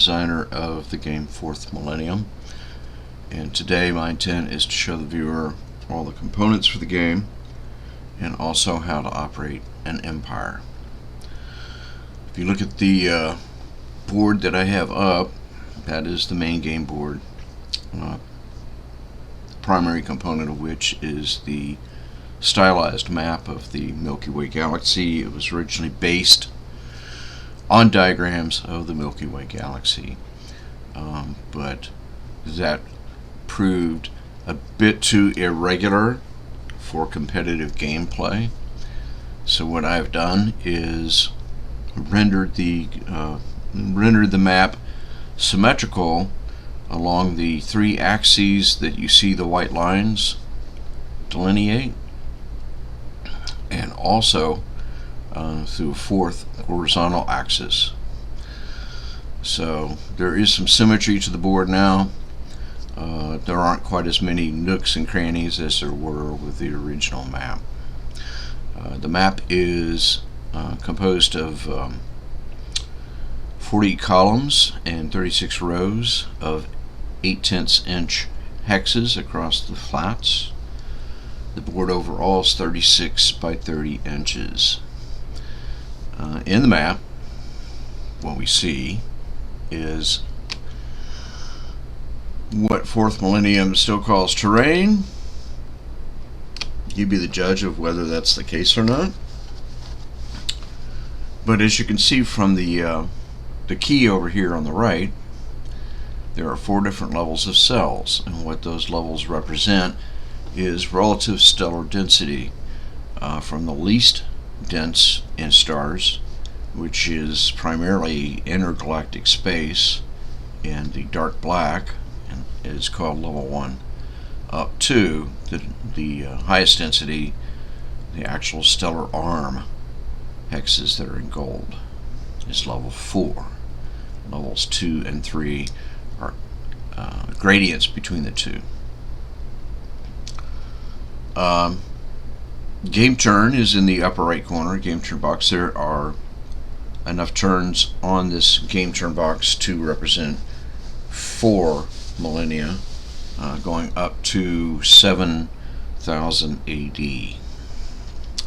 designer of the game Fourth Millennium, and today my intent is to show the viewer all the components for the game and also how to operate an empire. If you look at the board that I have up, that is the main game board, the primary component of which is the stylized map of the Milky Way galaxy. It was originally based on diagrams of the Milky Way galaxy, but that proved a bit too irregular for competitive gameplay. So what I've done is rendered the map symmetrical along the three axes that you see the white lines delineate, and also through a fourth horizontal axis. So there is some symmetry to the board now. There aren't quite as many nooks and crannies as there were with the original map. The map is composed of 40 columns and 36 rows of 8/10 inch hexes across the flats. The board overall is 36 by 30 inches. In the map, what we see is what Fourth Millennium still calls terrain. You be the judge of whether that's the case or not. But as you can see from the key over here on the right, there are 4 different levels of cells, and what those levels represent is relative stellar density, from the least dense in stars, which is primarily intergalactic space in the dark black, and is called level 1, up to the highest density, the actual stellar arm hexes that are in gold, is level 4. Levels 2 and 3 are gradients between the two. Game turn is in the upper right corner, game turn box. There are enough turns on this game turn box to represent 4 millennia, going up to 7,000 AD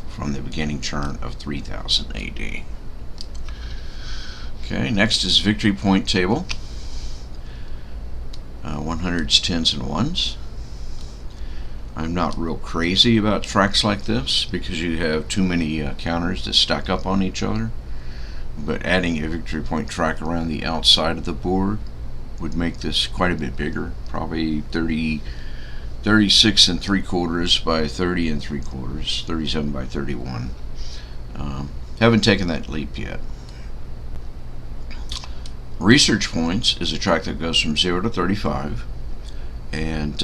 from the beginning turn of 3,000 AD. Okay, next is victory point table. 100s, 10s, and 1s. I'm not real crazy about tracks like this because you have too many counters to stack up on each other, but adding a victory point track around the outside of the board would make this quite a bit bigger, probably 36 3/4 by 30 3/4, 37 by 31. Haven't taken that leap yet. Research points is a track that goes from 0 to 35, and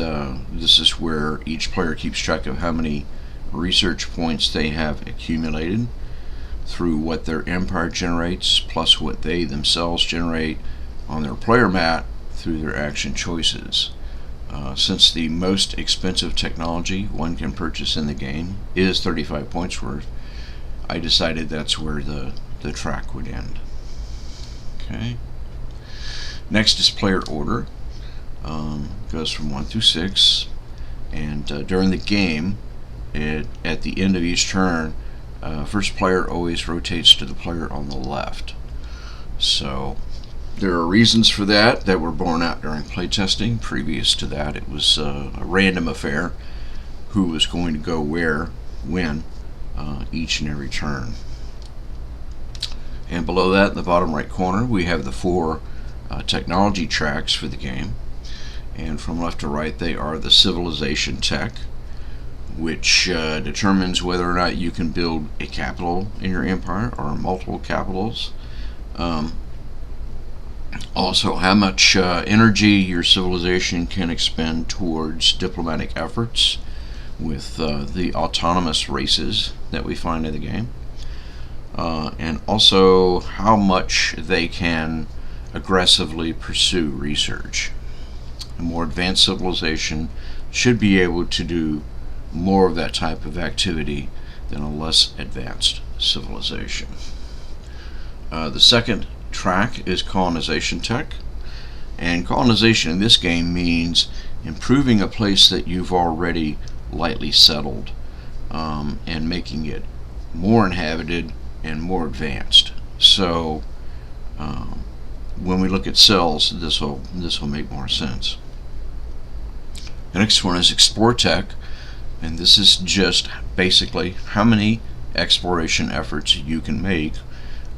this is where each player keeps track of how many research points they have accumulated through what their empire generates plus what they themselves generate on their player mat through their action choices. Since the most expensive technology one can purchase in the game is 35 points worth, I decided that's where the track would end. Okay. Next is player order. Goes from 1 through 6, and during the game, at the end of each turn, first player always rotates to the player on the left. So there are reasons for that were borne out during playtesting. Previous to that, it was a random affair who was going to go where, when, each and every turn. And below that, in the bottom right corner, we have the 4 technology tracks for the game. And from left to right, they are the civilization tech, which determines whether or not you can build a capital in your empire or multiple capitals. Also, how much energy your civilization can expend towards diplomatic efforts with the autonomous races that we find in the game. And also how much they can aggressively pursue research. A more advanced civilization should be able to do more of that type of activity than a less advanced civilization. The second track is colonization tech. And colonization in this game means improving a place that you've already lightly settled, and making it more inhabited and more advanced. So when we look at cells, this will make more sense. The next one is explore tech, and this is just basically how many exploration efforts you can make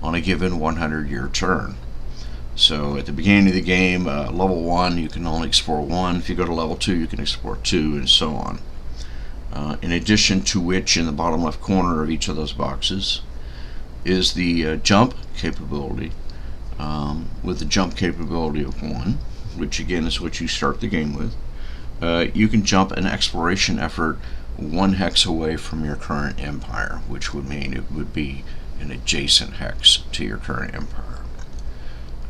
on a given 100-year turn. So at the beginning of the game, level 1, you can only explore 1. If you go to level 2, you can explore 2, and so on. In addition to which, in the bottom left corner of each of those boxes is the jump capability, with the jump capability of 1, which again is what you start the game with. You can jump an exploration effort 1 hex away from your current empire, which would mean it would be an adjacent hex to your current empire.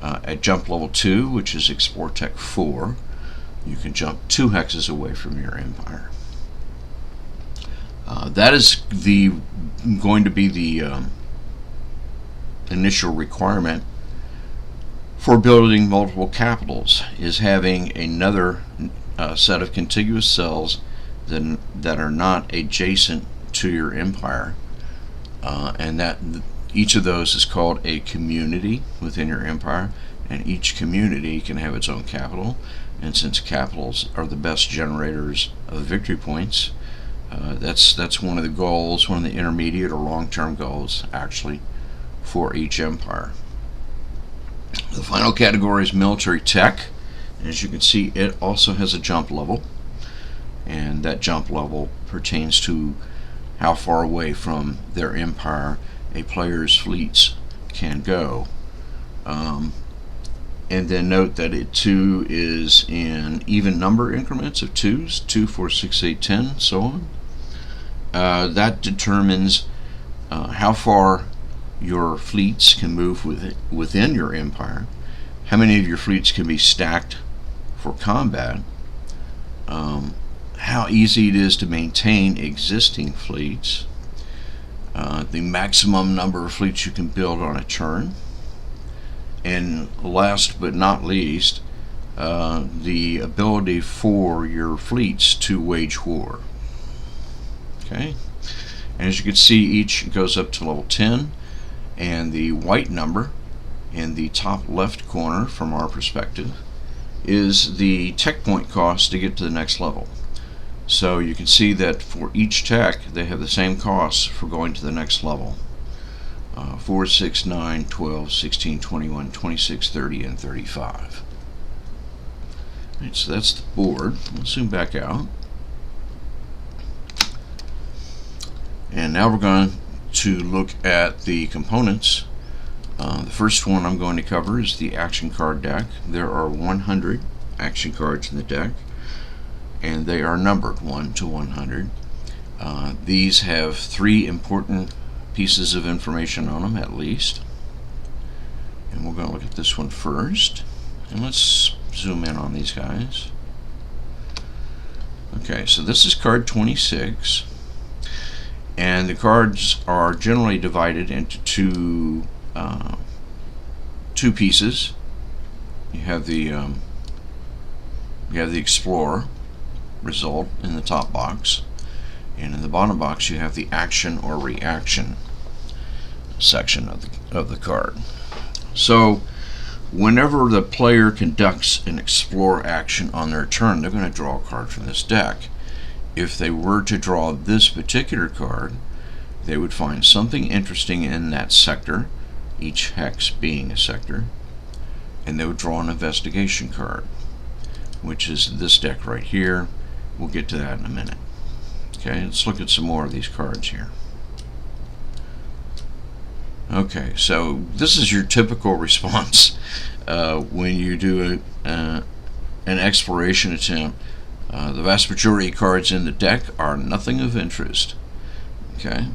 At jump level 2, which is Explore Tech 4, you can jump 2 hexes away from your empire. That is going to be the initial requirement for building multiple capitals, is having another set of contiguous cells that are not adjacent to your empire, and that each of those is called a community within your empire, and each community can have its own capital. And since capitals are the best generators of victory points, that's one of the goals, one of the intermediate or long-term goals actually for each empire. The final category is military tech. As you can see, it also has a jump level, and that jump level pertains to how far away from their empire a player's fleets can go. And then note that it too is in even number increments of 2s, 2, 4, 6, 8, 10, so on. That determines how far your fleets can move within your empire, how many of your fleets can be stacked for combat, how easy it is to maintain existing fleets, the maximum number of fleets you can build on a turn, and last but not least, the ability for your fleets to wage war. Okay, and as you can see, each goes up to level 10, and the white number in the top left corner from our perspective is the tech point cost to get to the next level. So you can see that for each tech they have the same costs for going to the next level: 4, 6, 9, 12, 16, 21, 26, 30, and 35. Right, so that's the board. Let's zoom back out. And now we're going to look at the components. The first one I'm going to cover is the action card deck. There are 100 action cards in the deck, and they are numbered 1 to 100. These have 3 important pieces of information on them at least. And we're going to look at this one first. And let's zoom in on these guys. Okay, so this is card 26. And the cards are generally divided into two pieces. You have the Explorer result in the top box, and in the bottom box you have the action or reaction section of the card. So whenever the player conducts an Explore action on their turn, they're going to draw a card from this deck. If they were to draw this particular card, they would find something interesting in that sector, each hex being a sector, and they would draw an investigation card, which is this deck right here. We'll get to that in a minute. Okay, let's look at some more of these cards here. Okay, so this is your typical response when you do an exploration attempt. The vast majority of cards in the deck are nothing of interest. Okay,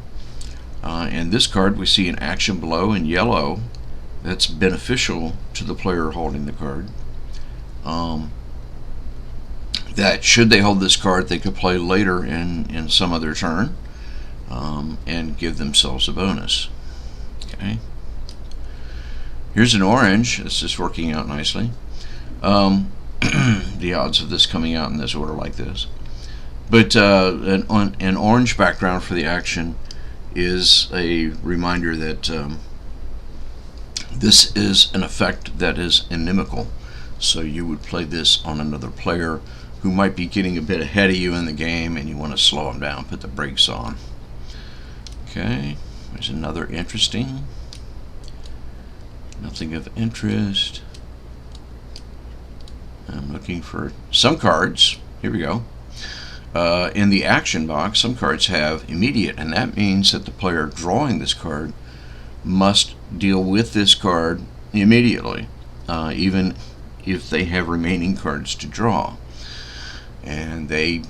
in this card we see an action below in yellow that's beneficial to the player holding the card. That should they hold this card, they could play later in some other turn and give themselves a bonus. Okay. Here's an orange. This is working out nicely. The odds of this coming out in this order like this. But an orange background for the action is a reminder that this is an effect that is inimical. So you would play this on another player who might be getting a bit ahead of you in the game, and you want to slow them down, put the brakes on. Okay, there's another interesting. Nothing of interest. I'm looking for some cards. Here we go. In the action box, some cards have immediate, and that means that the player drawing this card must deal with this card immediately, even if they have remaining cards to draw. And they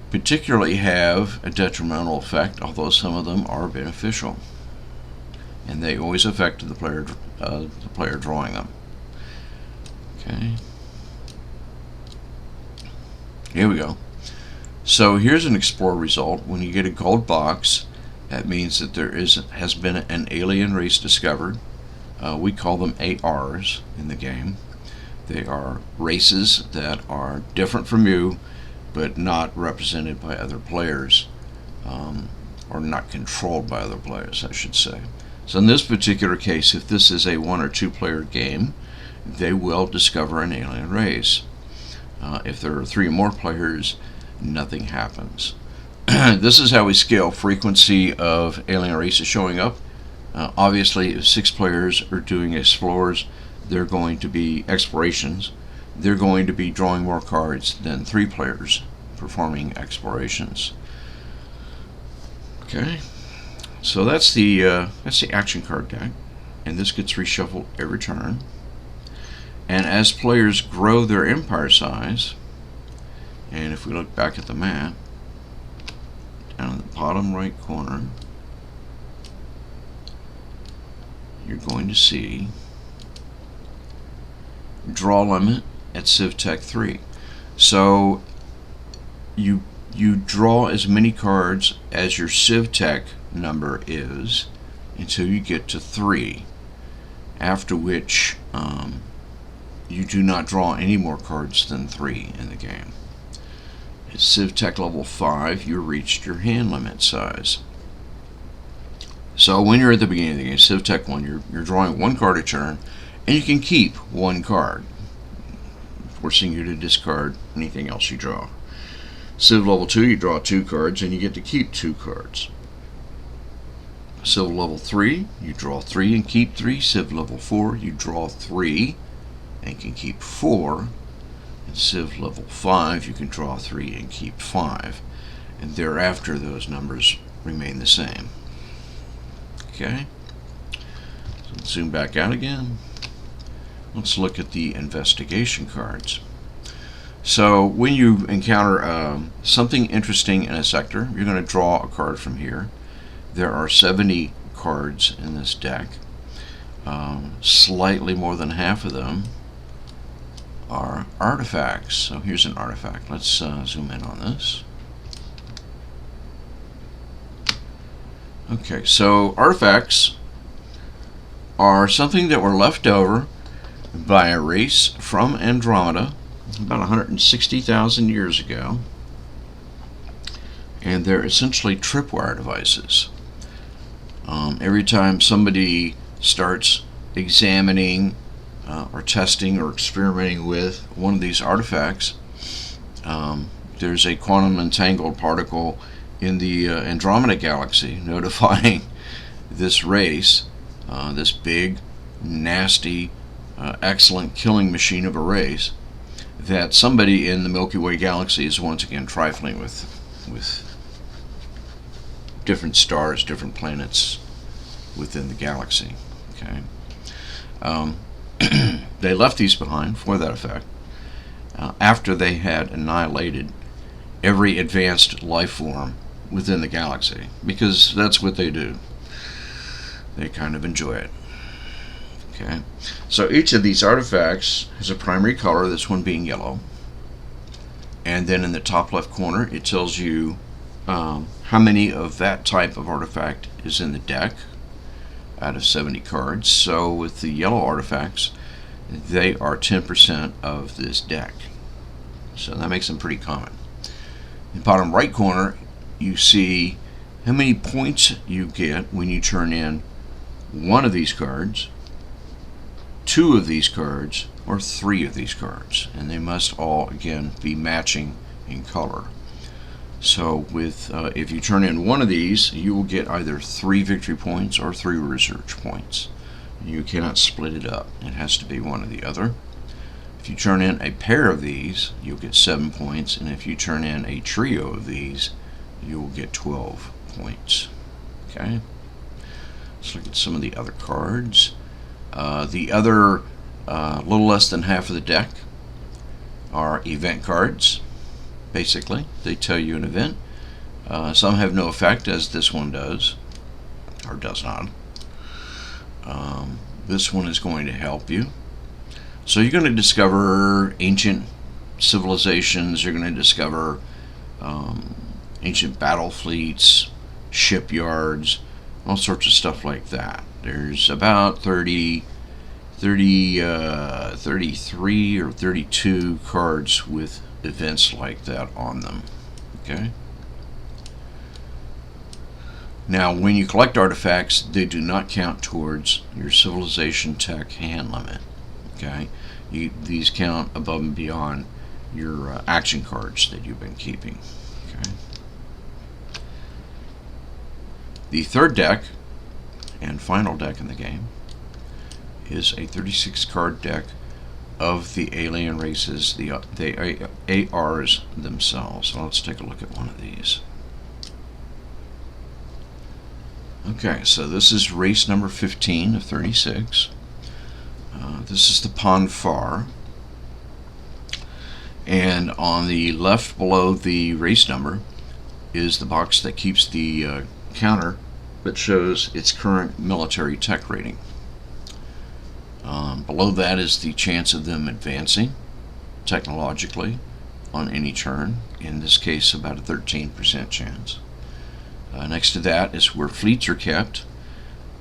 particularly have a detrimental effect, although some of them are beneficial. And they always affect the player drawing them. Okay. Here we go. So here's an Explorer result. When you get a gold box, that means that there has been an alien race discovered. We call them ARs in the game. They are races that are different from you, but not represented by other players, or not controlled by other players, I should say. So in this particular case, if this is a 1 or 2 player game, they will discover an alien race. If there are 3 or more players, nothing happens. This is how we scale frequency of alien races showing up. Obviously, if 6 players are doing explorers, they're going to be explorations. They're going to be drawing more cards than 3 players performing explorations. Okay, so that's the action card deck, and this gets reshuffled every turn. And as players grow their empire size, and if we look back at the map, down in the bottom right corner, you're going to see draw limit at Civ Tech 3. So you draw as many cards as your Civ Tech number is until you get to 3, after which you do not draw any more cards than 3 in the game. At Civ Tech level 5, you reached your hand limit size. So when you're at the beginning of the game, Civ Tech 1, you're drawing 1 card a turn, and you can keep 1 card, forcing you to discard anything else you draw. Civ level 2, you draw 2 cards, and you get to keep 2 cards. Civ level 3, you draw 3 and keep 3. Civ level 4, you draw 3 and can keep 4. In Civ level 5, you can draw 3 and keep 5. And thereafter, those numbers remain the same. Okay? So let's zoom back out again. Let's look at the investigation cards. So when you encounter something interesting in a sector, you're going to draw a card from here. There are 70 cards in this deck. Slightly more than half of them are artifacts. So here's an artifact. Let's zoom in on this. Okay, so artifacts are something that were left over by a race from Andromeda about 160,000 years ago, and they're essentially tripwire devices. Every time somebody starts examining or testing or experimenting with one of these artifacts, there's a quantum entangled particle in the Andromeda galaxy notifying this race, this big, nasty, excellent killing machine of a race, that somebody in the Milky Way galaxy is once again trifling with different stars, different planets within the galaxy. Okay, they left these behind for that effect after they had annihilated every advanced life form within the galaxy, because that's what they do. They kind of enjoy it. Okay, so each of these artifacts has a primary color, this one being yellow, and then in the top left corner it tells you how many of that type of artifact is in the deck, out of 70 cards. So with the yellow artifacts, they are 10% of this deck. So that makes them pretty common. In the bottom right corner, you see how many points you get when you turn in one of these cards, two of these cards, or three of these cards. And they must all, again, be matching in color. So with if you turn in one of these, you will get either 3 victory points or 3 research points. You cannot split it up. It has to be one or the other. If you turn in a pair of these, you'll get 7 points, and if you turn in a trio of these, you will get 12 points. Okay. Let's look at some of the other cards. The other little less than half of the deck are event cards. Basically, they tell you an event. Some have no effect, as this one does, or does not. This one is going to help you. So you're going to discover ancient civilizations. You're going to discover ancient battle fleets, shipyards, all sorts of stuff like that. There's about 33 or 32 cards with events like that on them. Okay. Now, when you collect artifacts, they do not count towards your civilization tech hand limit. Okay, these count above and beyond your action cards that you've been keeping. Okay. The third deck and final deck in the game is a 36 card deck of the alien races, the ARs themselves. So let's take a look at one of these. Okay, so this is race number 15 of 36. This is the Ponfar. And on the left below the race number is the box that keeps the counter that shows its current military tech rating. Below that is the chance of them advancing technologically on any turn. In this case, about a 13% chance. Next to that is where fleets are kept,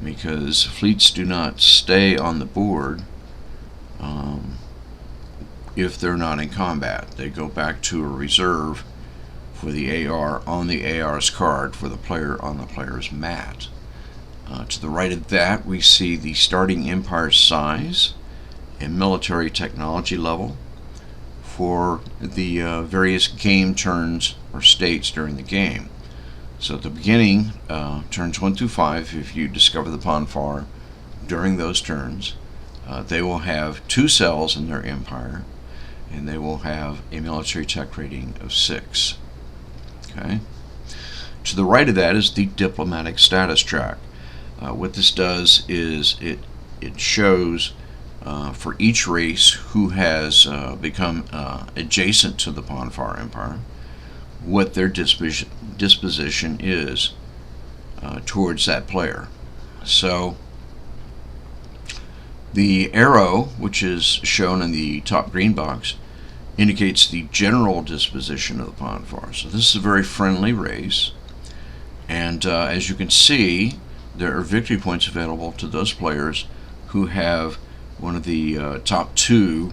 because fleets do not stay on the board if they're not in combat. They go back to a reserve for the AR on the AR's card for the player on the player's mat. To the right of that, we see the starting empire size and military technology level for the various game turns or states during the game. So at the beginning, turns 1 through 5, if you discover the Ponfar during those turns, they will have 2 cells in their empire, and they will have a military tech rating of 6. Okay. To the right of that is the diplomatic status track. What this does is it shows for each race who has become adjacent to the Ponfar Empire what their disposition is towards that player. So the arrow, which is shown in the top green box, indicates the general disposition of the Ponfar. So this is a very friendly race, and as you can see, there are victory points available to those players who have one of the top 2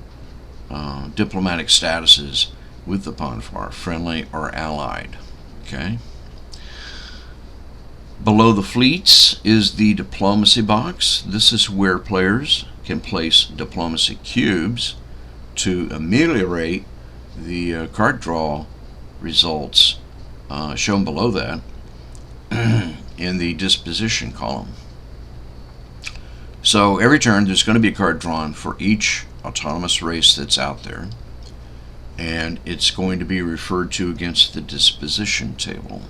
diplomatic statuses with the Ponfar, friendly or allied. Okay. Below the fleets is the diplomacy box. This is where players can place diplomacy cubes to ameliorate the card draw results shown below that in the disposition column. So every turn there's going to be a card drawn for each autonomous race that's out there, and it's going to be referred to against the disposition table.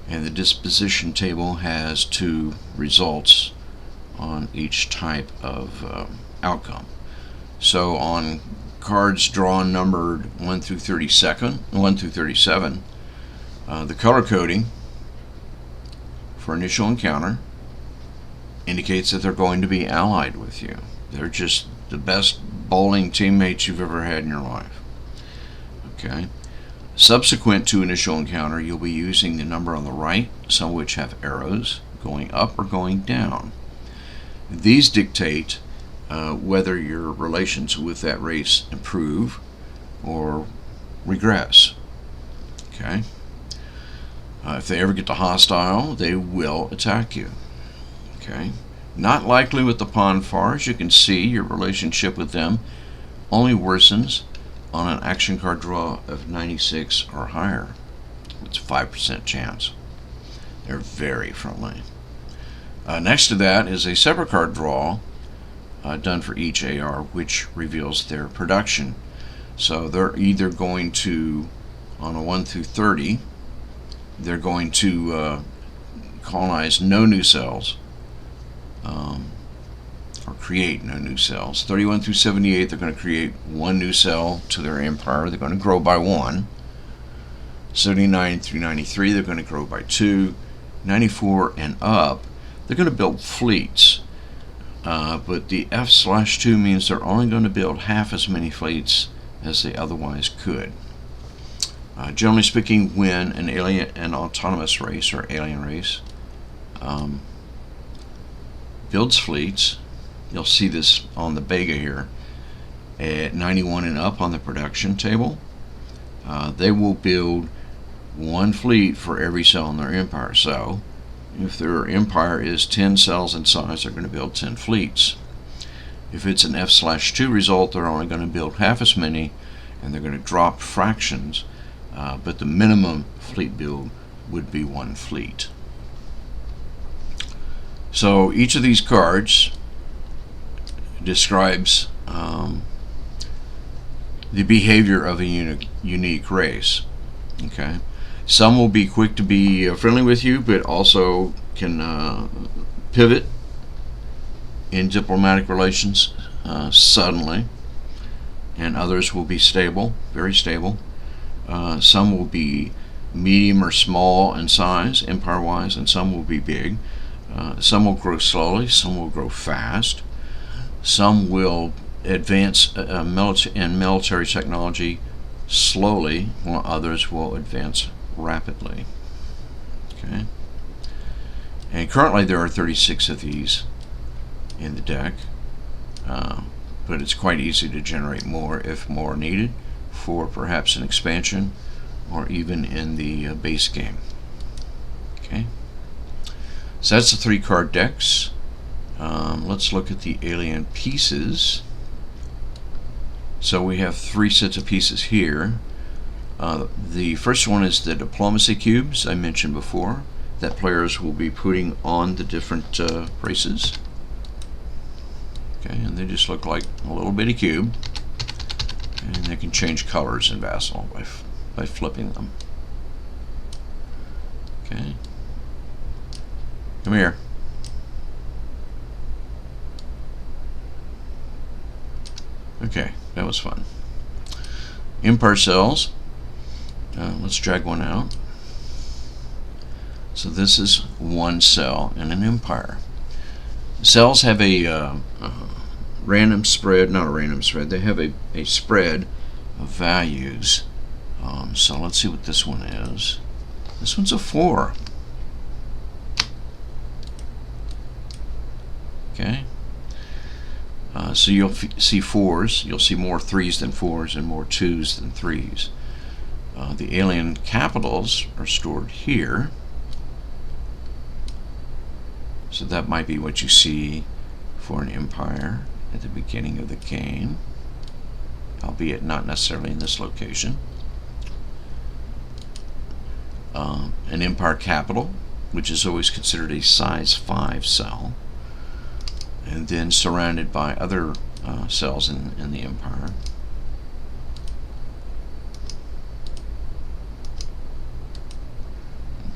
And the disposition table has 2 results on each type of outcome. So on cards drawn numbered 1 through 37, the color coding for initial encounter indicates that they're going to be allied with you. They're just the best bowling teammates you've ever had in your life. Okay. Subsequent to initial encounter, you'll be using the number on the right, some of which have arrows going up or going down. These dictate whether your relations with that race improve or regress. Okay? If they ever get to hostile, they will attack you. Okay? Not likely with the Pon Farr. You can see your relationship with them only worsens on an action card draw of 96 or higher. It's a 5% chance. They're very friendly. Next to that is a separate card draw done for each AR, which reveals their production. So they're either going to, on a 1 through 30, they're going to colonize no new cells, or create no new cells. 31 through 78, they're going to create one new cell to their empire. They're going to grow by 1. 79 through 93, they're going to grow by 2. 94 and up, they're going to build fleets. But the F/2 means they're only going to build half as many fleets as they otherwise could. Generally speaking, when an autonomous race or alien race builds fleets, you'll see this on the Bega here, at 91 and up on the production table, they will build one fleet for every cell in their empire. So if their empire is 10 cells in size, they're going to build 10 fleets. If it's an F/2 result, they're only going to build half as many, and they're going to drop fractions, but the minimum fleet build would be 1 fleet. So each of these cards describes the behavior of a unique race. Okay, some will be quick to be friendly with you, but also can pivot in diplomatic relations suddenly, and others will be stable, very stable. Some will be medium or small in size, empire-wise, and some will be big. Some will grow slowly, some will grow fast. Some will advance in military technology slowly, while others will advance rapidly. Okay. And currently there are 36 of these in the deck, but it's quite easy to generate more if more needed for perhaps an expansion or even in the base game. Okay. So that's the 3-card decks. Let's look at the alien pieces. So we have 3 sets of pieces here. The first one is the diplomacy cubes I mentioned before that players will be putting on the different races. Okay, and they just look like a little bitty cube, and they can change colors in Vassal by flipping them. Okay, come here. Okay, that was fun. Empire cells. Let's drag one out. So this is one cell in an empire. Cells have a random spread, not a random spread, they have a spread of values. So let's see what this one is. This one's a 4. Okay. So you'll see 4s, you'll see more 3s than 4s and more 2s than 3s. The alien capitals are stored here. So that might be what you see for an empire at the beginning of the game, albeit not necessarily in this location. An empire capital, which is always considered a size 5 cell, and then surrounded by other cells in the empire.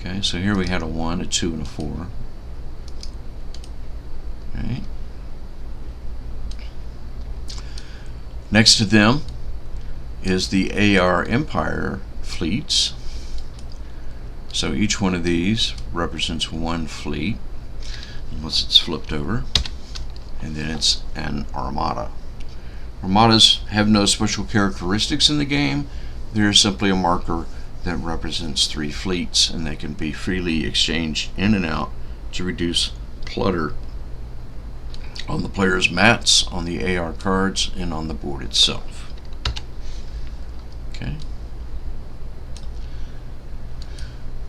Okay, so here we had a 1, a 2, and a 4. Okay. Next to them is the AR Empire fleets. So each one of these represents 1 fleet, unless it's flipped over, and then it's an armada. Armadas have no special characteristics in the game. They're simply a marker that represents 3 fleets, and they can be freely exchanged in and out to reduce clutter on the player's mats, on the AR cards, and on the board itself. Okay.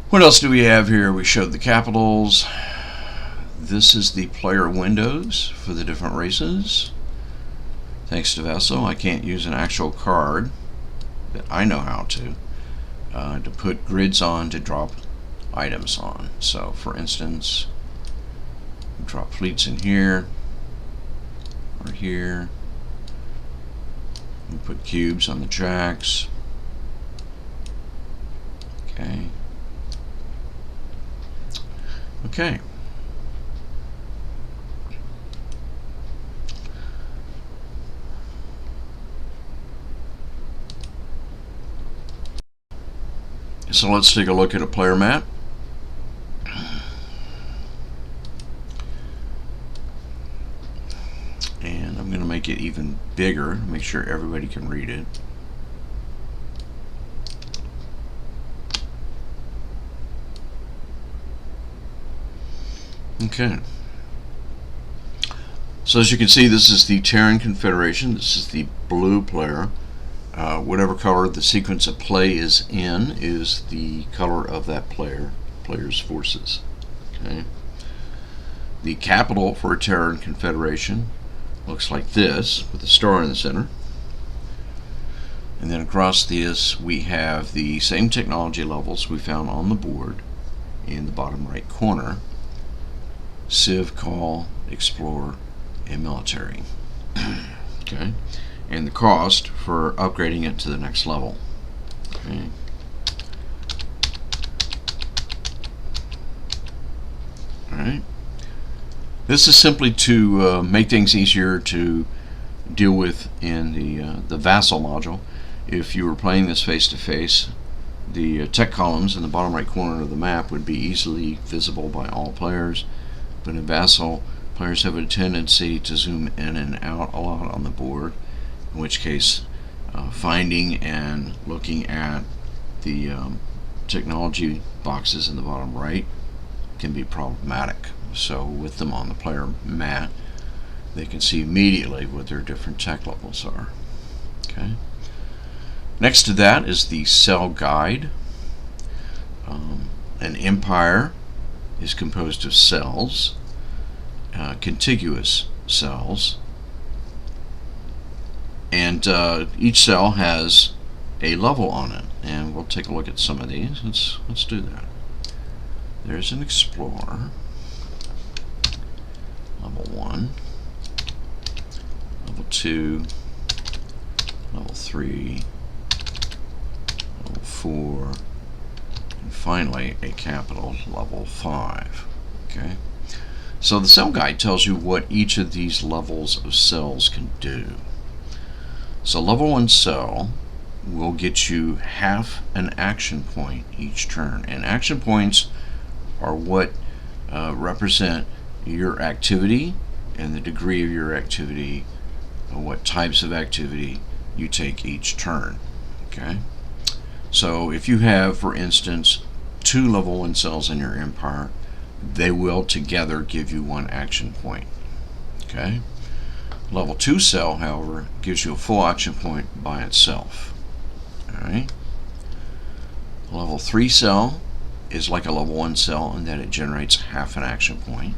What else do we have here? We showed the capitals. This is the player windows for the different races. Thanks to Vessel, I can't use an actual card that I know how to put grids on to drop items on. So, for instance, drop fleets in here or here. We put cubes on the jacks. Okay. Okay. So let's take a look at a player mat. And I'm going to make it even bigger, make sure everybody can read it. Okay. So as you can see, this is the Terran Confederation. This is the blue player. Whatever color the sequence of play is in is the color of that player's forces. Okay. The capital for a Terran Confederation looks like this, with a star in the center. And then across this we have the same technology levels we found on the board in the bottom right corner: Civ, Call, Explore, and Military. Okay. And the cost for upgrading it to the next level. Okay. Alright. This is simply to make things easier to deal with in the vassal module. If you were playing this face-to-face, the tech columns in the bottom right corner of the map would be easily visible by all players. But in vassal, players have a tendency to zoom in and out a lot on the board, in which case finding and looking at the technology boxes in the bottom right can be problematic. So with them on the player mat, they can see immediately what their different tech levels are. Okay. Next to that is the cell guide. An empire is composed of cells, contiguous cells, and each cell has a level on it, and we'll take a look at some of these. Let's do that. There's an Explorer, level 1, level 2, level 3, level 4, and finally a capital, level 5. Okay. So the cell guide tells you what each of these levels of cells can do. So level 1 cell will get you half an action point each turn, and action points are what represent your activity and the degree of your activity, and what types of activity you take each turn. Okay. So if you have, for instance, 2 level 1 cells in your empire, they will together give you 1 action point. Okay. Level 2 cell, however, gives you a full action point by itself. Alright. Level 3 cell is like a level 1 cell in that it generates half an action point,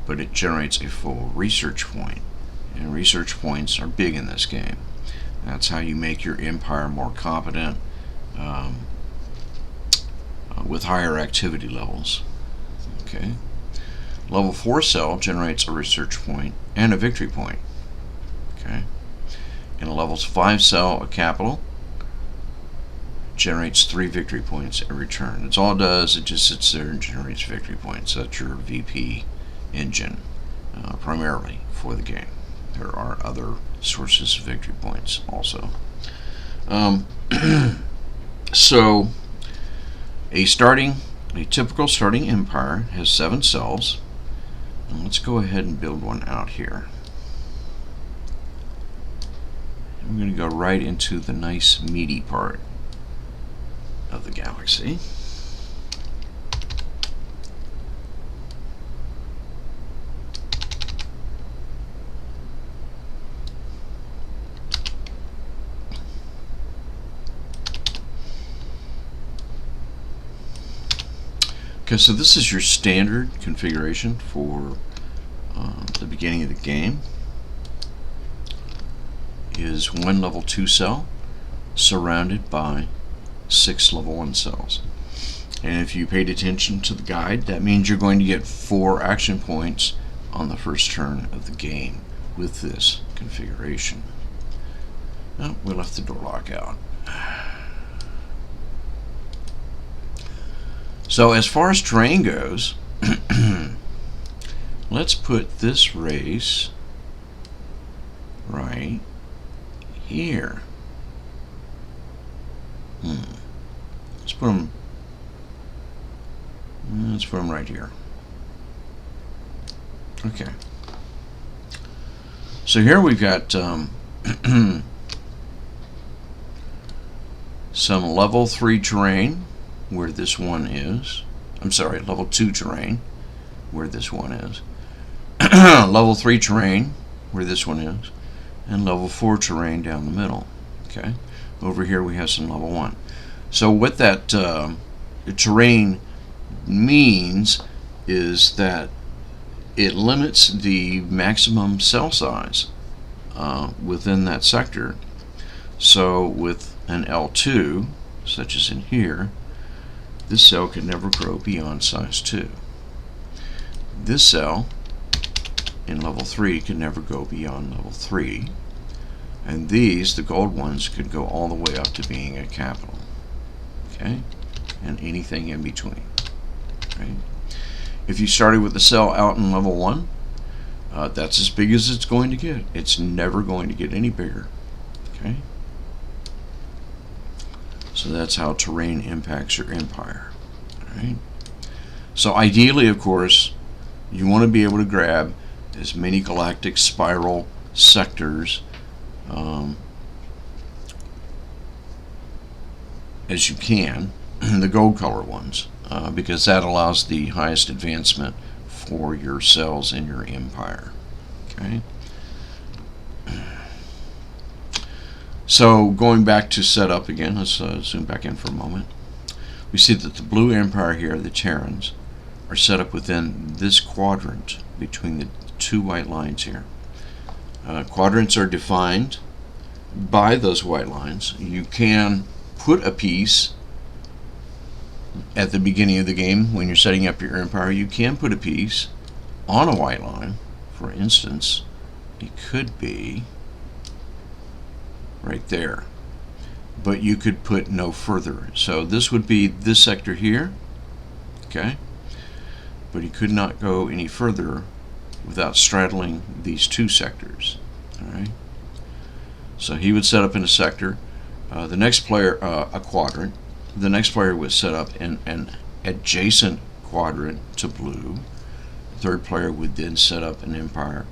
but it generates a full research point. And research points are big in this game. That's how you make your empire more competent with higher activity levels. Okay. Level 4 cell generates a research point and a victory point. Okay. In a level 5 cell, a capital generates 3 victory points every turn. That's all it does. It just sits there and generates victory points. That's your VP engine, primarily for the game. There are other sources of victory points also. So a typical starting empire has 7 cells. And let's go ahead and build one out here. I'm going to go right into the nice meaty part of the galaxy. Okay, so this is your standard configuration for the beginning of the game. Is one level 2 cell surrounded by 6 level 1 cells. And if you paid attention to the guide, that means you're going to get 4 action points on the first turn of the game with this configuration. Oh, we left the door lock out. So as far as terrain goes, let's put this race right here. Let's put them right here. Okay. So here we've got some level 3 terrain where this one is. I'm sorry, level 2 terrain where this one is. Level 3 terrain where this one is. And level 4 terrain down the middle. Okay. Over here we have some level 1. So what that terrain means is that it limits the maximum cell size within that sector. So with an L2, such as in here, this cell can never grow beyond size 2. This cell in level 3 can never go beyond level 3. And these, the gold ones, could go all the way up to being a capital. Okay? And anything in between. Right? If you started with the cell out in level 1, that's as big as it's going to get. It's never going to get any bigger. Okay? So that's how terrain impacts your empire. Right? So ideally, of course, you want to be able to grab as many galactic spiral sectors as you can, the gold color ones, because that allows the highest advancement for your cells in your empire. Okay. So going back to setup again, let's zoom back in for a moment. We see that the blue empire here, the Terrans, are set up within this quadrant between the 2 white lines here. Quadrants are defined by those white lines. You can put a piece at the beginning of the game when you're setting up your empire. You can put a piece on a white line. For instance, it could be right there, but you could put no further. So this would be this sector here, okay, but he could not go any further without straddling these 2 sectors. All right, so he would set up in a sector. The next player, a quadrant. The next player would set up in an adjacent quadrant to blue. The third player would then set up an empire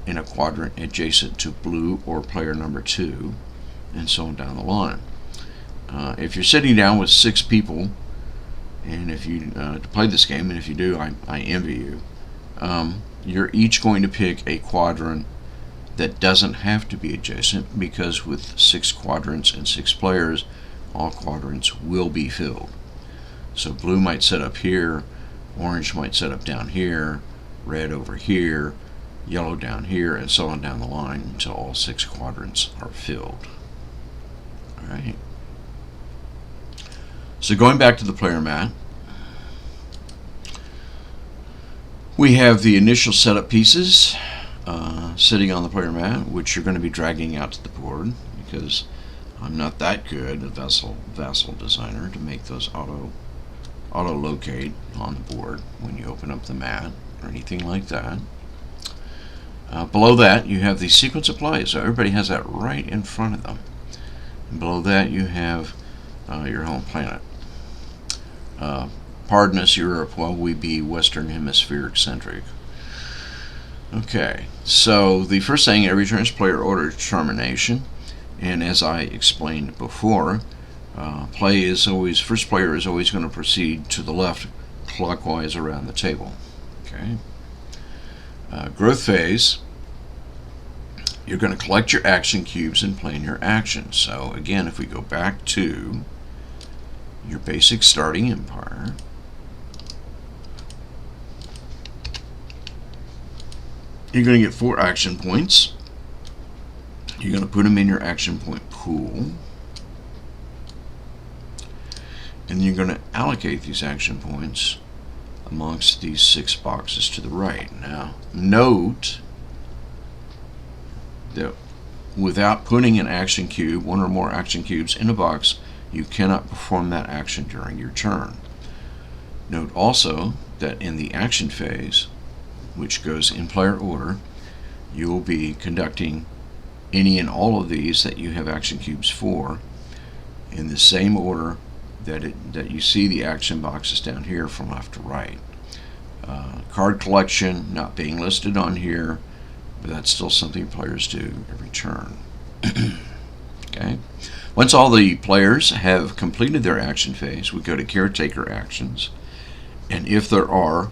in a quadrant adjacent to blue or player number 2, and so on down the line. If you're sitting down with 6 people, and if you to play this game, and if you do, I envy you. You're each going to pick a quadrant that doesn't have to be adjacent, because with 6 quadrants and 6 players, all quadrants will be filled. So blue might set up here, orange might set up down here, red over here, yellow down here, and so on down the line until all 6 quadrants are filled. Alright. So going back to the player mat, we have the initial setup pieces sitting on the player mat, which you're going to be dragging out to the board, because I'm not that good a vassal designer to make those auto locate on the board when you open up the mat or anything like that. Below that you have the sequence of play, so everybody has that right in front of them. And below that you have your home planet. Pardon us, Europe, while we be Western Hemisphere centric. Okay, so the first thing, every turn is player order determination, and as I explained before, first player is always going to proceed to the left clockwise around the table. Okay. Growth phase, you're going to collect your action cubes and plan your actions. So again, if we go back to your basic starting empire, You're going to get 4 action points. You're going to put them in your action point pool. And you're going to allocate these action points amongst these 6 boxes to the right. Now, note that without putting an action cube, 1 or more action cubes in a box, you cannot perform that action during your turn. Note also that in the action phase, which goes in player order, you will be conducting any and all of these that you have action cubes for in the same order that you see the action boxes down here from left to right. Card collection not being listed on here, but that's still something players do every turn. Okay. Once all the players have completed their action phase, we go to caretaker actions, and if there are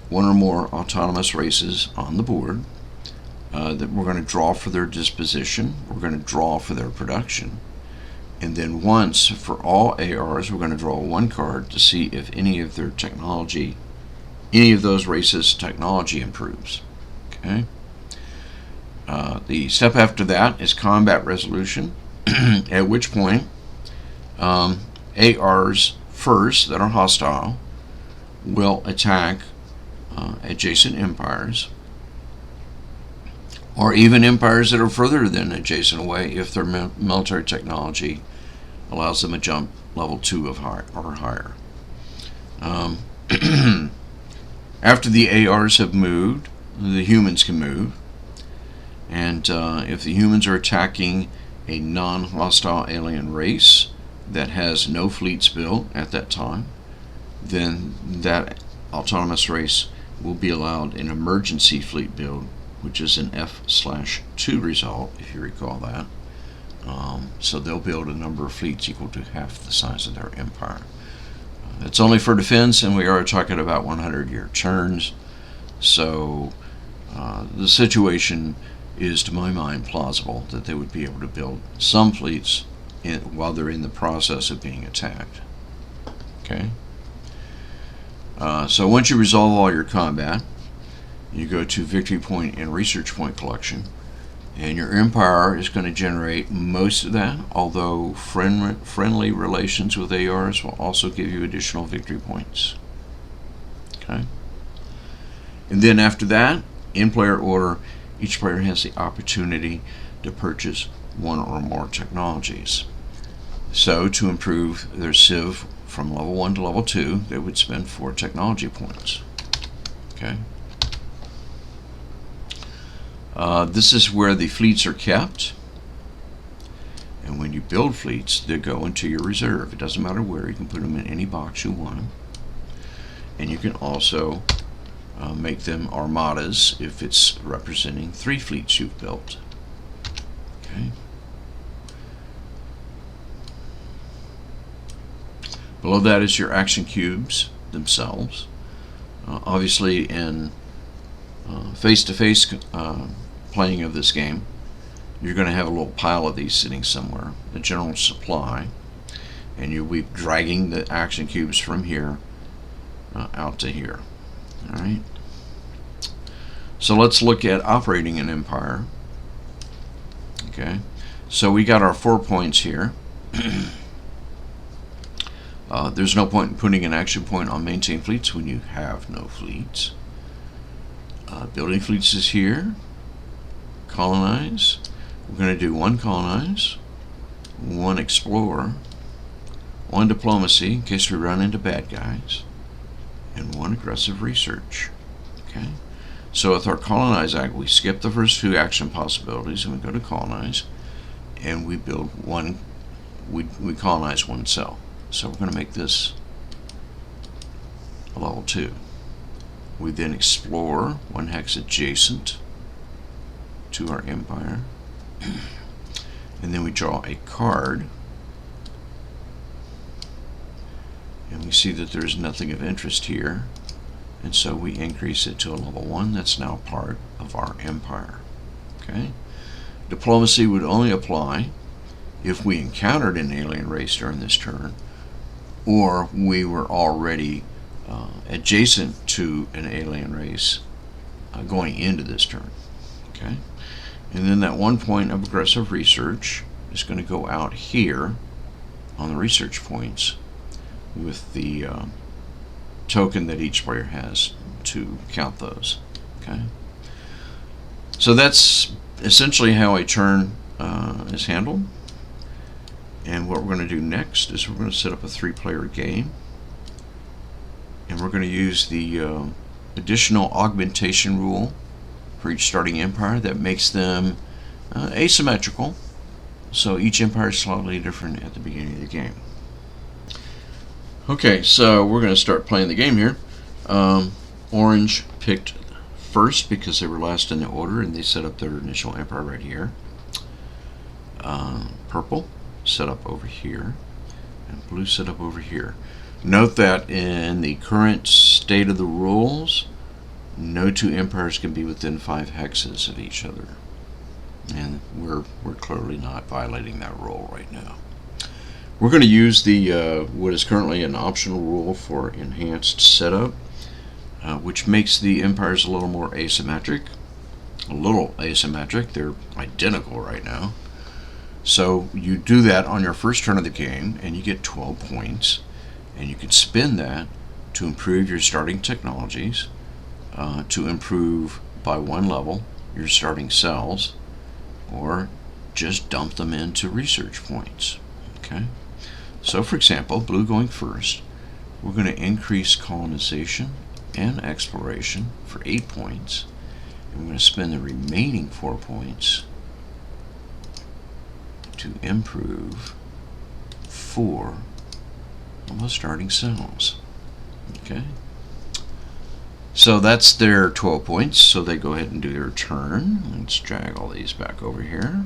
1 or more autonomous races on the board, that we're going to draw for their disposition, we're going to draw for their production, and then once for all ARs we're going to draw 1 card to see if any of their technology, any of those races' technology improves. Okay. The step after that is combat resolution, at which point ARs first that are hostile will attack adjacent empires, or even empires that are further than adjacent away if their military technology allows them a jump level 2 or higher. After the ARs have moved, the humans can move, and if the humans are attacking a non-hostile alien race that has no fleets built at that time, then that autonomous race will be allowed an emergency fleet build, which is an F/2 result, if you recall that. So they'll build a number of fleets equal to half the size of their empire. It's only for defense, and we are talking about 100-year turns. So the situation is, to my mind, plausible that they would be able to build some fleets while they're in the process of being attacked. Okay. So once you resolve all your combat, you go to victory point and research point collection, and your empire is going to generate most of that, although friendly relations with ARs will also give you additional victory points. Okay. And then after that, in player order, each player has the opportunity to purchase 1 or more technologies. So to improve their civ from level 1 to level 2, they would spend 4 technology points. Okay. This is where the fleets are kept, and when you build fleets, they go into your reserve. It doesn't matter where, you can put them in any box you want them, and you can also make them armadas if it's representing 3 fleets you've built. Okay. Below that is your action cubes themselves. Obviously, in face-to-face playing of this game, you're going to have a little pile of these sitting somewhere, the general supply, and you'll be dragging the action cubes from here out to here. Alright, so let's look at operating an empire. Okay, so we got our 4 points here. There's no point in putting an action point on maintain fleets when you have no fleets. Building fleets is here. Colonize. We're going to do 1 colonize, 1 explore, 1 diplomacy in case we run into bad guys, and 1 aggressive research. Okay. So with our colonize act, we skip the first 2 action possibilities and we go to colonize, and we build 1. We colonize 1 cell. So we're going to make this a level 2. We then explore 1 hex adjacent to our empire, and then we draw a card, and we see that there's nothing of interest here, and so we increase it to a level 1. That's now part of our empire. Okay. Diplomacy would only apply if we encountered an alien race during this turn, or we were already adjacent to an alien race going into this turn. Okay, and then that 1 point of aggressive research is going to go out here on the research points with the token that each player has to count those. Okay, so that's essentially how a turn is handled. And what we're going to do next is we're going to set up a 3-player game, and we're going to use the additional augmentation rule for each starting empire that makes them asymmetrical, so each empire is slightly different at the beginning of the game. Okay, so we're going to start playing the game here. Orange picked first because they were last in the order and they set up their initial empire right here. Purple set up over here, and blue set up over here. Note that in the current state of the rules, no 2 empires can be within 5 hexes of each other, and we're clearly not violating that rule right now. We're going to use the what is currently an optional rule for enhanced setup, which makes the empires a little more asymmetric. They're identical right now. So you do that on your first turn of the game, and you get 12 points, and you can spend that to improve your starting technologies, to improve by 1 level your starting cells, or just dump them into research points. Okay, so for example, blue going first, we're going to increase colonization and exploration for 8 points, and we're going to spend the remaining 4 points to improve 4 of the starting cells. Okay, so that's their 12 points, so they go ahead and do their turn. Let's drag all these back over here.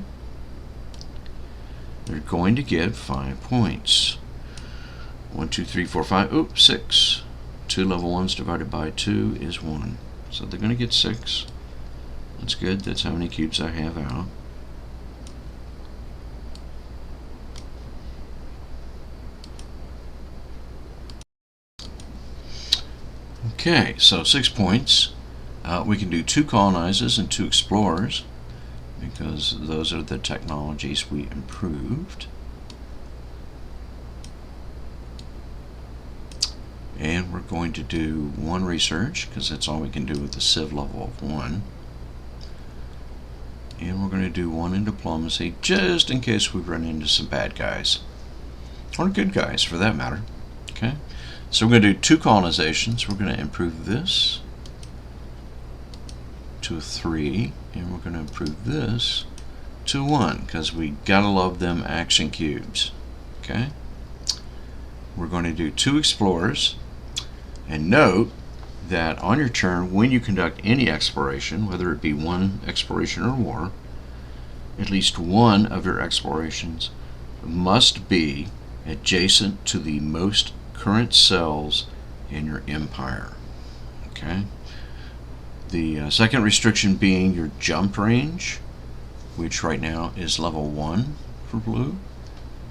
They're going to get 5 points. 1, 2, 3, 4, 5, oops, 6. 2 level 1s divided by 2 is 1. So they're going to get 6. That's good, that's how many cubes I have out. Okay, so 6 points. We can do 2 colonizers and 2 explorers, because those are the technologies we improved. And we're going to do 1 research, because that's all we can do with the Civ level of 1. And we're going to do 1 in diplomacy, just in case we run into some bad guys. Or good guys, for that matter. Okay, so we're going to do 2 colonizations. We're going to improve this to a 3, and we're going to improve this to 1, because we gotta love them action cubes. Okay, we're going to do 2 explorers, and note that on your turn, when you conduct any exploration, whether it be 1 exploration or more, at least 1 of your explorations must be adjacent to the most current cells in your empire. Okay, the second restriction being your jump range, which right now is level 1 for blue,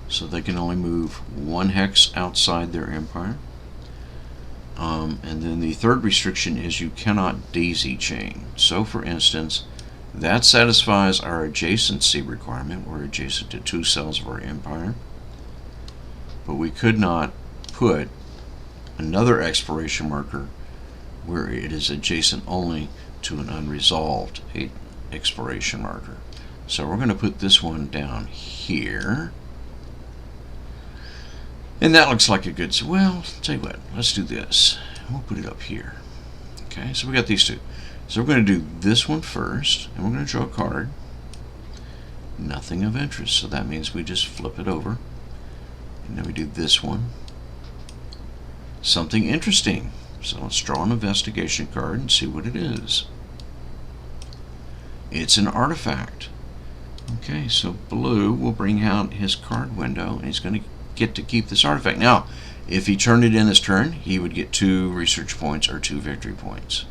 so they can only move 1 hex outside their empire. And then the third restriction is you cannot daisy chain. So for instance, that satisfies our adjacency requirement. We're adjacent to 2 cells of our empire, but we could not put another exploration marker where it is adjacent only to an unresolved exploration marker. So we're going to put this one down here, and that looks like a good, well, tell you what, let's do this. We'll put it up here. Okay, so we got these 2. So we're going to do this one first, and we're going to draw a card. Nothing of interest, so that means we just flip it over, and then we do this one. Something interesting. So let's draw an investigation card and see what it is. It's an artifact. Okay, so blue will bring out his card window, and he's going to get to keep this artifact. Now, if he turned it in this turn, he would get 2 research points or 2 victory points.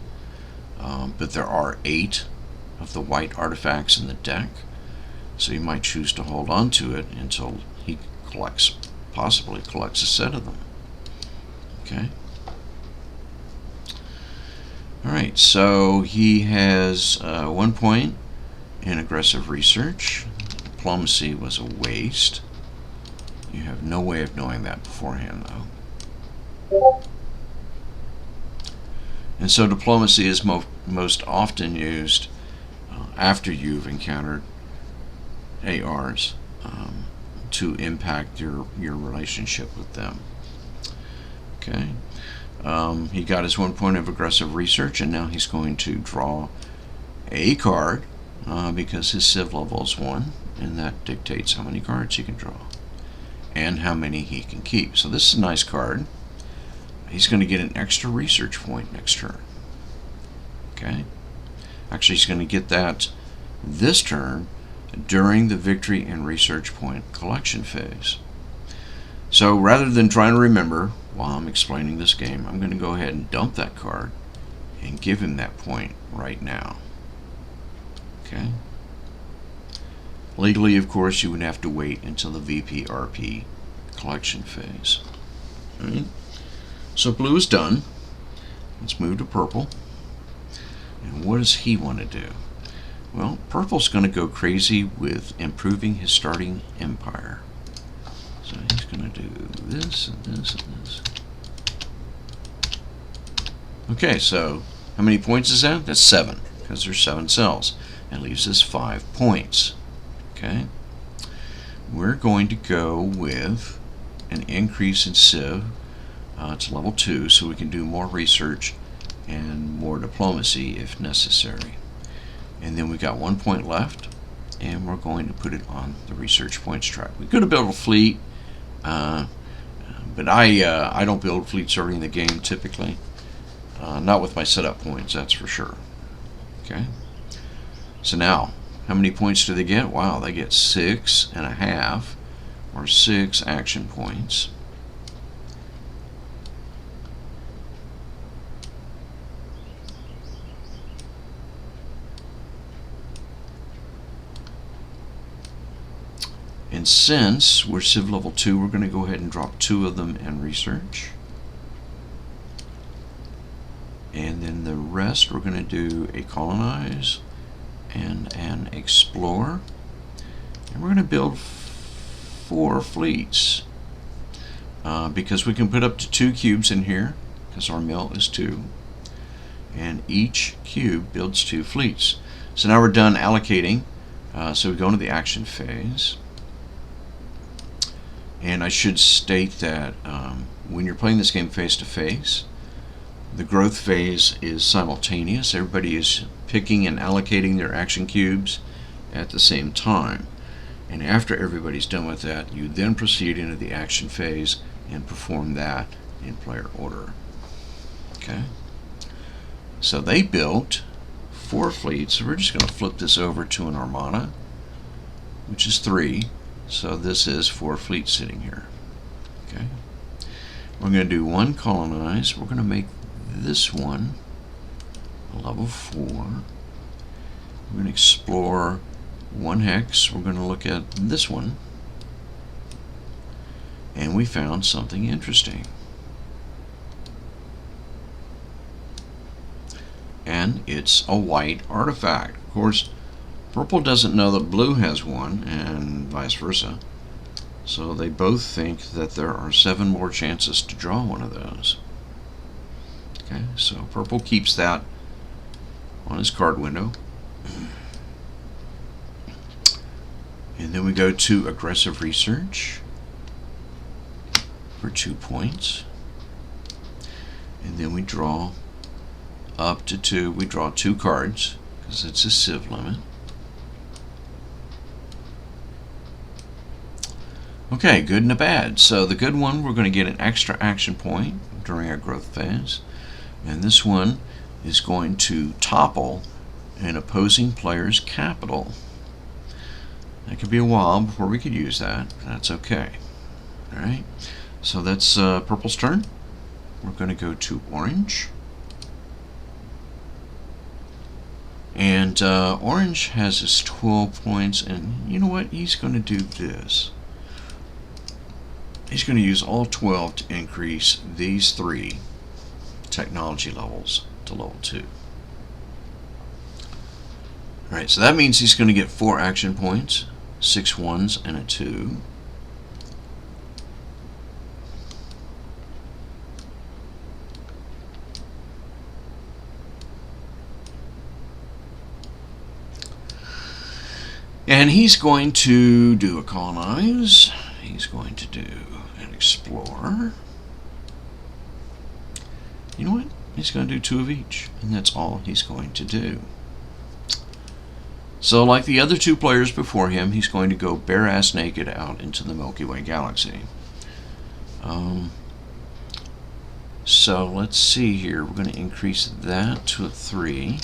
But there are 8 of the white artifacts in the deck, so he might choose to hold on to it until he possibly collects a set of them. Okay. All Alright, so he has 1 point in aggressive research. Diplomacy was a waste. You have no way of knowing that beforehand, though. And so diplomacy is most often used after you've encountered ARs to impact your relationship with them. Okay. He got his 1 point of aggressive research, and now he's going to draw a card because his civ level is 1, and that dictates how many cards he can draw and how many he can keep. So this is a nice card. He's going to get an extra research point next turn. Okay. Actually, he's going to get that this turn during the victory and research point collection phase. So rather than trying to remember while I'm explaining this game, I'm going to go ahead and dump that card and give him that point right now. Okay. Legally, of course, you would have to wait until the VPRP collection phase. All right. So blue is done. Let's move to purple. And what does he want to do? Well, purple's going to go crazy with improving his starting empire. So he's going to do this and this and this. Okay, so how many points is that? That's 7, because there's 7 cells. That leaves us 5 points. Okay? We're going to go with an increase in civ to level 2, so we can do more research and more diplomacy if necessary. And then we got 1 point left, and we're going to put it on the research points track. We could have built a fleet, but I don't build fleets early in the game typically. Not with my setup points, that's for sure. Okay. So now, how many points do they get? Wow, they get 6.5, or 6 action points. And since we're civ level 2, we're going to go ahead and drop 2 of them in research. And then the rest we're going to do a colonize and an explore. And we're going to build 4 fleets. Because we can put up to 2 cubes in here, because our mill is 2. And each cube builds 2 fleets. So now we're done allocating. So we go into the action phase. And I should state that when you're playing this game face to face, the growth phase is simultaneous. Everybody is picking and allocating their action cubes at the same time. And after everybody's done with that, you then proceed into the action phase and perform that in player order. Okay? So they built 4 fleets. So we're just going to flip this over to an armada, which is 3. So this is 4 fleets sitting here. Okay. We're going to do 1 colonize. We're going to make this one a level 4. We're going to explore 1 hex. We're going to look at this one. And we found something interesting. And it's a white artifact. Of course, purple doesn't know that blue has one, and vice versa. So they both think that there are 7 more chances to draw one of those. Okay, so purple keeps that on his card window. And then we go to aggressive research for 2 points. And then we draw up to 2. We draw 2 cards because it's a civ limit. Okay, good and a bad. So the good one, we're going to get an extra action point during our growth phase. And this one is going to topple an opposing player's capital. That could be a while before we could use that. That's okay. Alright, so that's purple's turn. We're going to go to orange. And orange has his 12 points, and you know what? He's going to do this. He's going to use all 12 to increase these 3 technology levels to level 2. Alright, so that means he's going to get 4 action points, 6 ones and a 2. And he's going to do a colonize. He's going to do an explore. You know what? He's going to do 2 of each, and that's all he's going to do. So like the other 2 players before him, he's going to go bare-ass naked out into the Milky Way galaxy. So let's see here. We're going to increase that to a 3.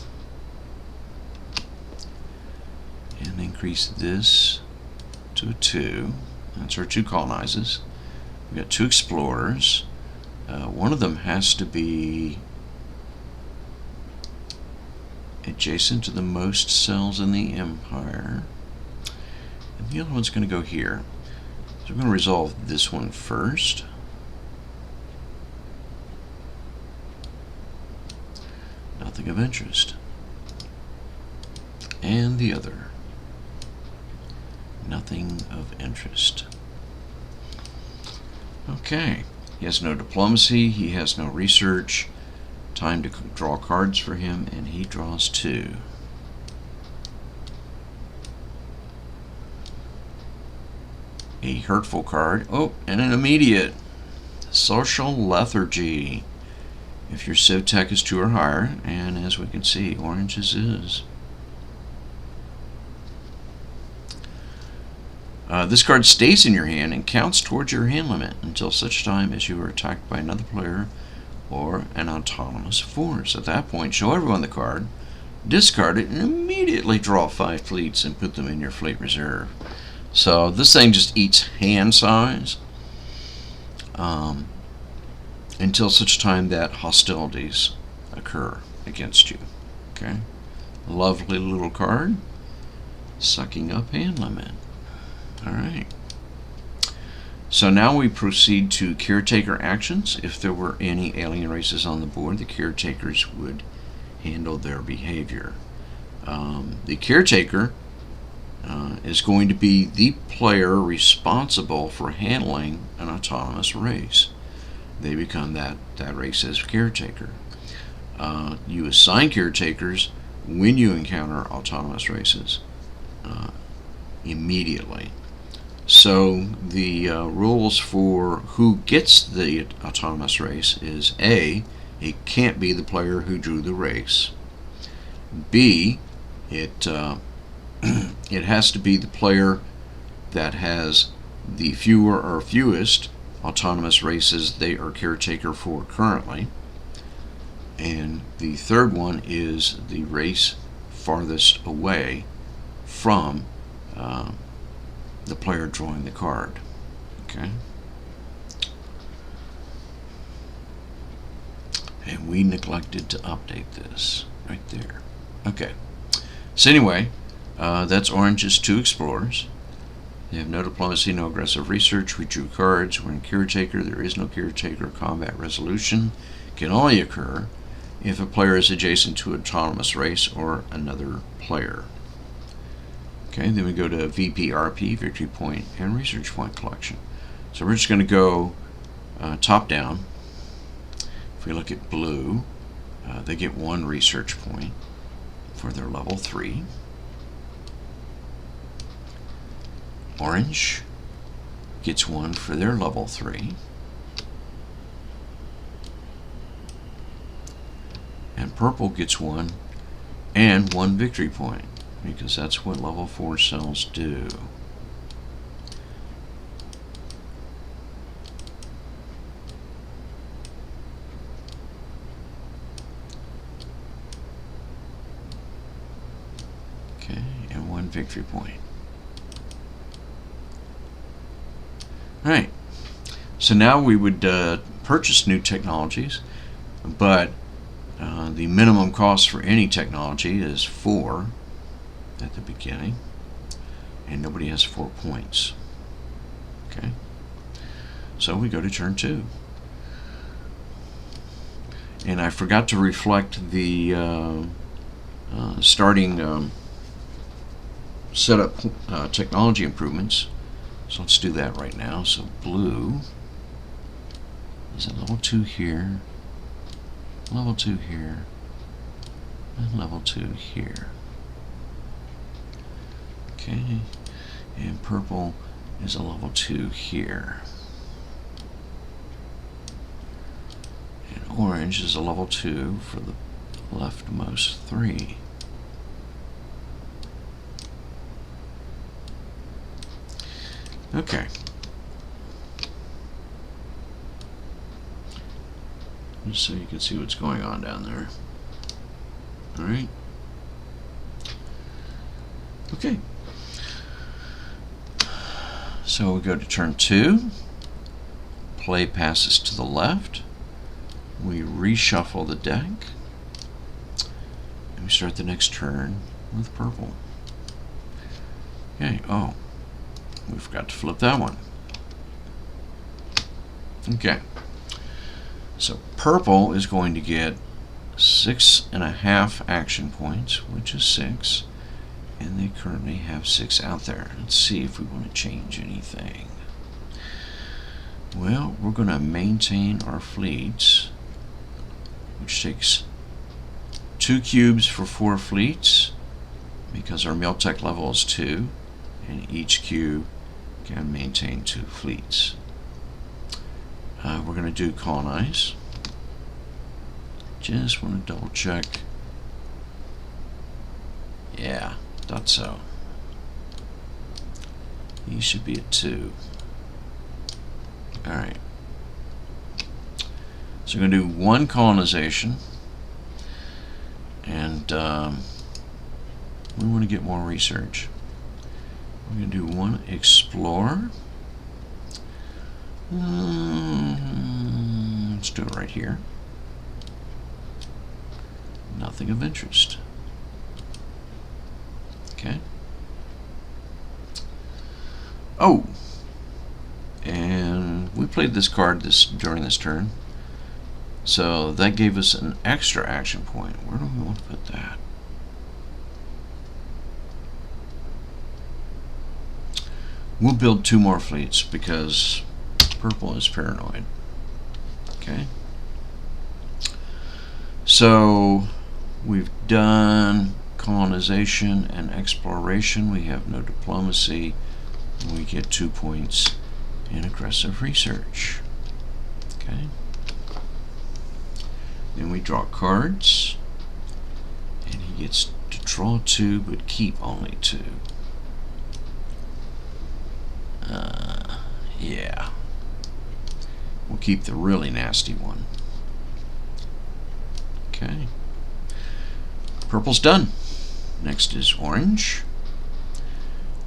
And increase this to a 2. That's our 2 colonizes. We've got 2 explorers. One of them has to be adjacent to the most cells in the Empire. And the other one's going to go here. So we're going to resolve this one first. Nothing of interest. And the other. Nothing of interest. Okay. He has no diplomacy. He has no research. Time to draw cards for him, and he draws 2. A hurtful card. Oh, and an immediate. Social lethargy. If your Civ Tech is 2 or higher, and as we can see, Orange's is. This card stays in your hand and counts towards your hand limit until such time as you are attacked by another player or an autonomous force. At that point, show everyone the card, discard it, and immediately draw 5 fleets and put them in your fleet reserve. So this thing just eats hand size until such time that hostilities occur against you. Okay, lovely little card, sucking up hand limit. Alright, so now we proceed to caretaker actions. If there were any alien races on the board, the caretakers would handle their behavior. The caretaker is going to be the player responsible for handling an autonomous race. They become that race's caretaker. You assign caretakers when you encounter autonomous races immediately. So the rules for who gets the autonomous race is A, it can't be the player who drew the race. B, it has to be the player that has the fewer or fewest autonomous races they are caretaker for currently. And the third one is the race farthest away from the player drawing the card. Okay. And we neglected to update this right there. Okay. So anyway, that's Orange's 2 explorers. They have no diplomacy, no aggressive research. We drew cards. We're in caretaker. There is no caretaker. Combat resolution can only occur if a player is adjacent to an autonomous race or another player. Okay, then we go to VPRP, Victory Point and Research Point Collection. So we're just going to go top down. If we look at blue, they get 1 research point for their level 3. Orange gets 1 for their level 3. And purple gets 1 and 1 victory point, because that's what level 4 cells do. Okay, and 1 victory point. Alright, so now we would purchase new technologies, but the minimum cost for any technology is 4 at the beginning, and nobody has 4 points. Okay, so we go to turn 2. And I forgot to reflect the starting set up technology improvements. So let's do that right now. So blue is a level 2 here, level 2 here, and level 2 here. Okay, and purple is a level 2 here. And orange is a level 2 for the leftmost 3. Okay. Just so you can see what's going on down there. Alright. Okay. So we go to turn 2. Play passes to the left. We reshuffle the deck. And we start the next turn with purple. Okay, oh. We forgot to flip that one. Okay. So purple is going to get 6.5 action points, which is 6. And they currently have 6 out there. Let's see if we want to change anything. Well, we're going to maintain our fleets, which takes 2 cubes for 4 fleets, because our Miltech level is 2, and each cube can maintain 2 fleets. We're going to do colonize. Just want to double check. Yeah, thought so. He should be at 2. Alright. So we're going to do 1 colonization. And we want to get more research. We're going to do 1 explore. Let's do it right here. Nothing of interest. Okay. Oh! And we played this card during this turn. So that gave us an extra action point. Where do we want to put that? We'll build 2 more fleets because purple is paranoid. Okay. So we've done colonization and exploration. We have no diplomacy. We get 2 points in aggressive research. Okay. Then we draw cards, and he gets to draw 2 but keep only 2. Yeah. We'll keep the really nasty one. Okay. Purple's done. Next is orange.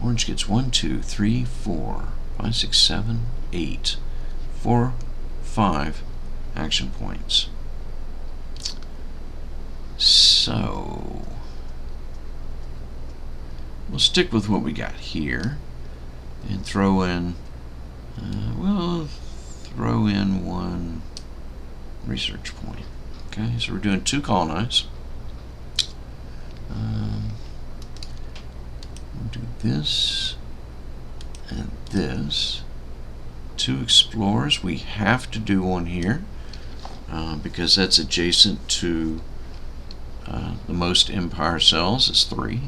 Orange gets 1, 2, 3, 4, 5, 6, 7, 8. 4, 5 action points. So we'll stick with what we got here and throw in, we'll throw in 1 research point. Okay, so we're doing 2 colonize. We'll do this and this. 2 explorers. We have to do 1 here because that's adjacent to the most empire cells is 3.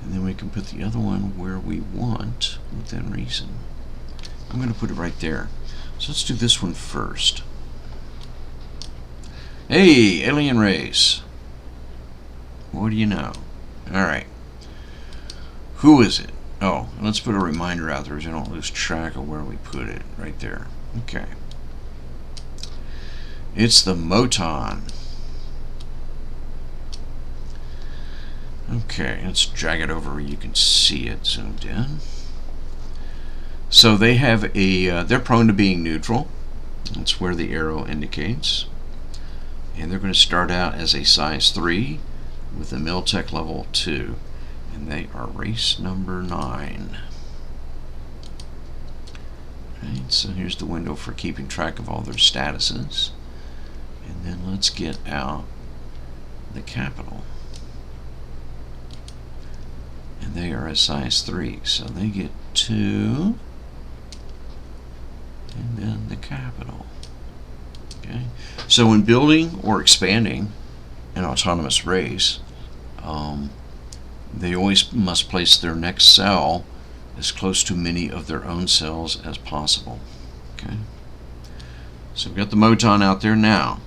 And then we can put the other one where we want within reason. I'm going to put it right there. So let's do this one first. Hey, alien race. What do you know? Alright. Who is it? Oh, let's put a reminder out there so I don't lose track of where we put it. Right there. Okay. It's the Moton. Okay, let's drag it over where you can see it zoomed in. So they have a, they're prone to being neutral. That's where the arrow indicates. And they're going to start out as a size 3 with a Miltech level 2. And they are race number 9. Right, so here's the window for keeping track of all their statuses. And then let's get out the capital. and they are a size 3, so they get 2, and then the capital. Okay, so when building or expanding an autonomous race, they always must place their next cell as close to many of their own cells as possible. Okay, so we've got the Moton out there now.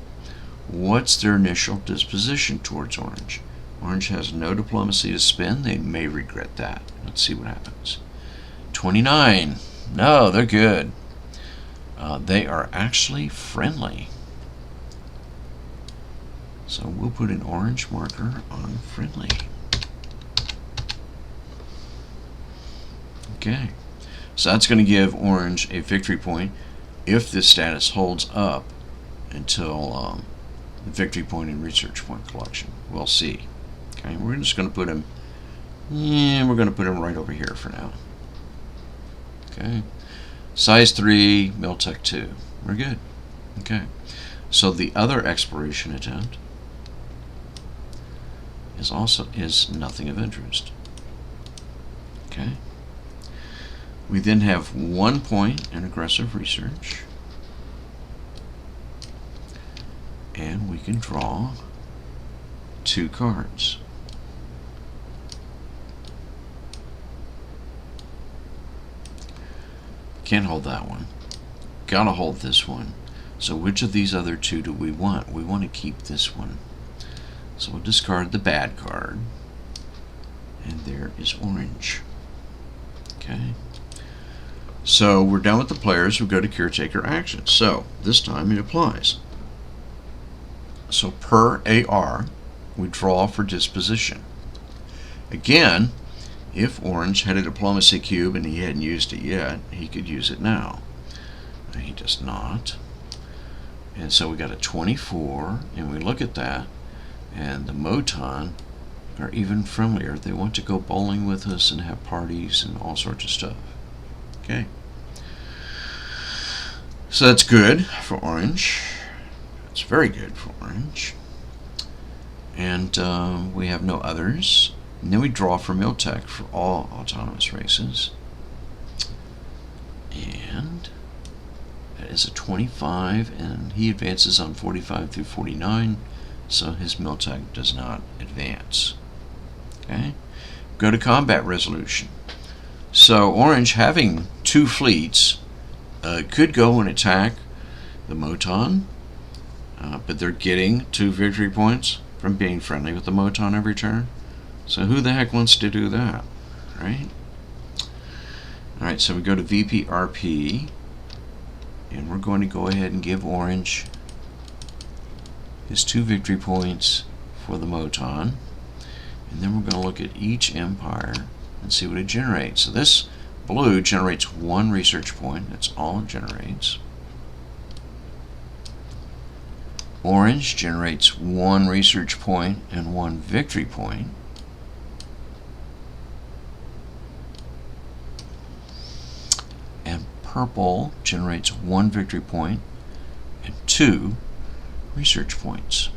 What's their initial disposition towards Orange? Orange has no diplomacy to spend. They may regret that. Let's see what happens. 29. No, they're good. They are actually friendly. So we'll put an orange marker on friendly. Okay. So that's going to give Orange a victory point if this status holds up until the victory point and research point collection. We'll see. Okay, we're just going to put him. Yeah, we're going to put him right over here for now. Okay, size 3, Miltech 2. We're good. Okay, so the other exploration attempt is nothing of interest. Okay, we then have 1 point in aggressive research, and we can draw 2 cards. Can't hold that one. Gotta hold this one. So which of these other 2 do we want? We want to keep this one. So we'll discard the bad card. And there is Orange. Okay. So we're done with the players. We'll go to caretaker actions. So this time it applies. So per AR, we draw for disposition. Again, if Orange had a diplomacy cube and he hadn't used it yet, he could use it now. He does not. And so we got a 24, and we look at that, and the Moton are even friendlier. They want to go bowling with us and have parties and all sorts of stuff. Okay. So that's good for Orange. It's very good for Orange. And we have no others. And then we draw for Miltech for all autonomous races. And that is a 25, and he advances on 45 through 49, so his Miltech does not advance. Okay? Go to combat resolution. So Orange, having 2 fleets, could go and attack the Moton, but they're getting 2 victory points from being friendly with the Moton every turn. So who the heck wants to do that, right? Alright, so we go to VPRP, and we're going to go ahead and give Orange his 2 victory points for the Moton. And then we're going to look at each empire and see what it generates. So this blue generates 1 research point. That's all it generates. Orange generates 1 research point and 1 victory point. And purple generates 1 victory point and 2 research points.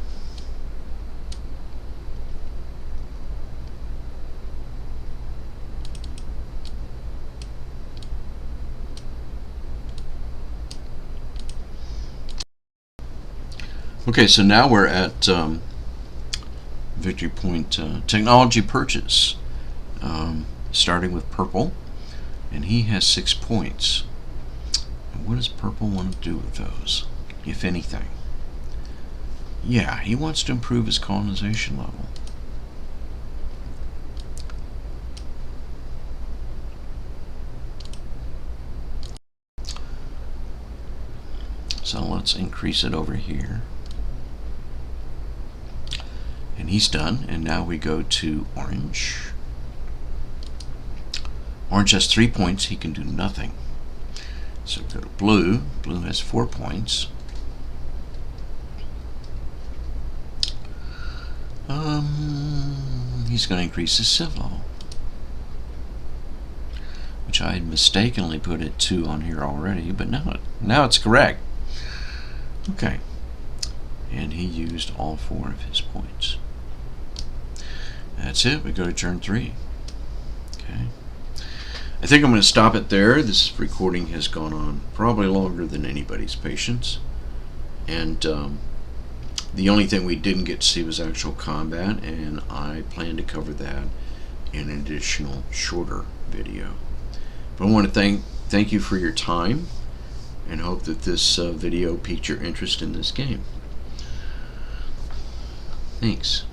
Okay, so now we're at victory point technology purchase, starting with purple, and he has 6 points. And what does purple want to do with those, if anything? Yeah, he wants to improve his colonization level. So let's increase it over here. And he's done, and now we go to Orange. Orange has 3 points, he can do nothing. So go to blue. Blue has 4 points. He's going to increase his civ level, which I had mistakenly put at 2 on here already, but now it's correct. Okay, and he used all 4 of his points. That's it. We go to turn 3. Okay. I think I'm going to stop it there. This recording has gone on probably longer than anybody's patience. And the only thing we didn't get to see was actual combat, and I plan to cover that in an additional shorter video. But I want to thank you for your time, and hope that this video piqued your interest in this game. Thanks.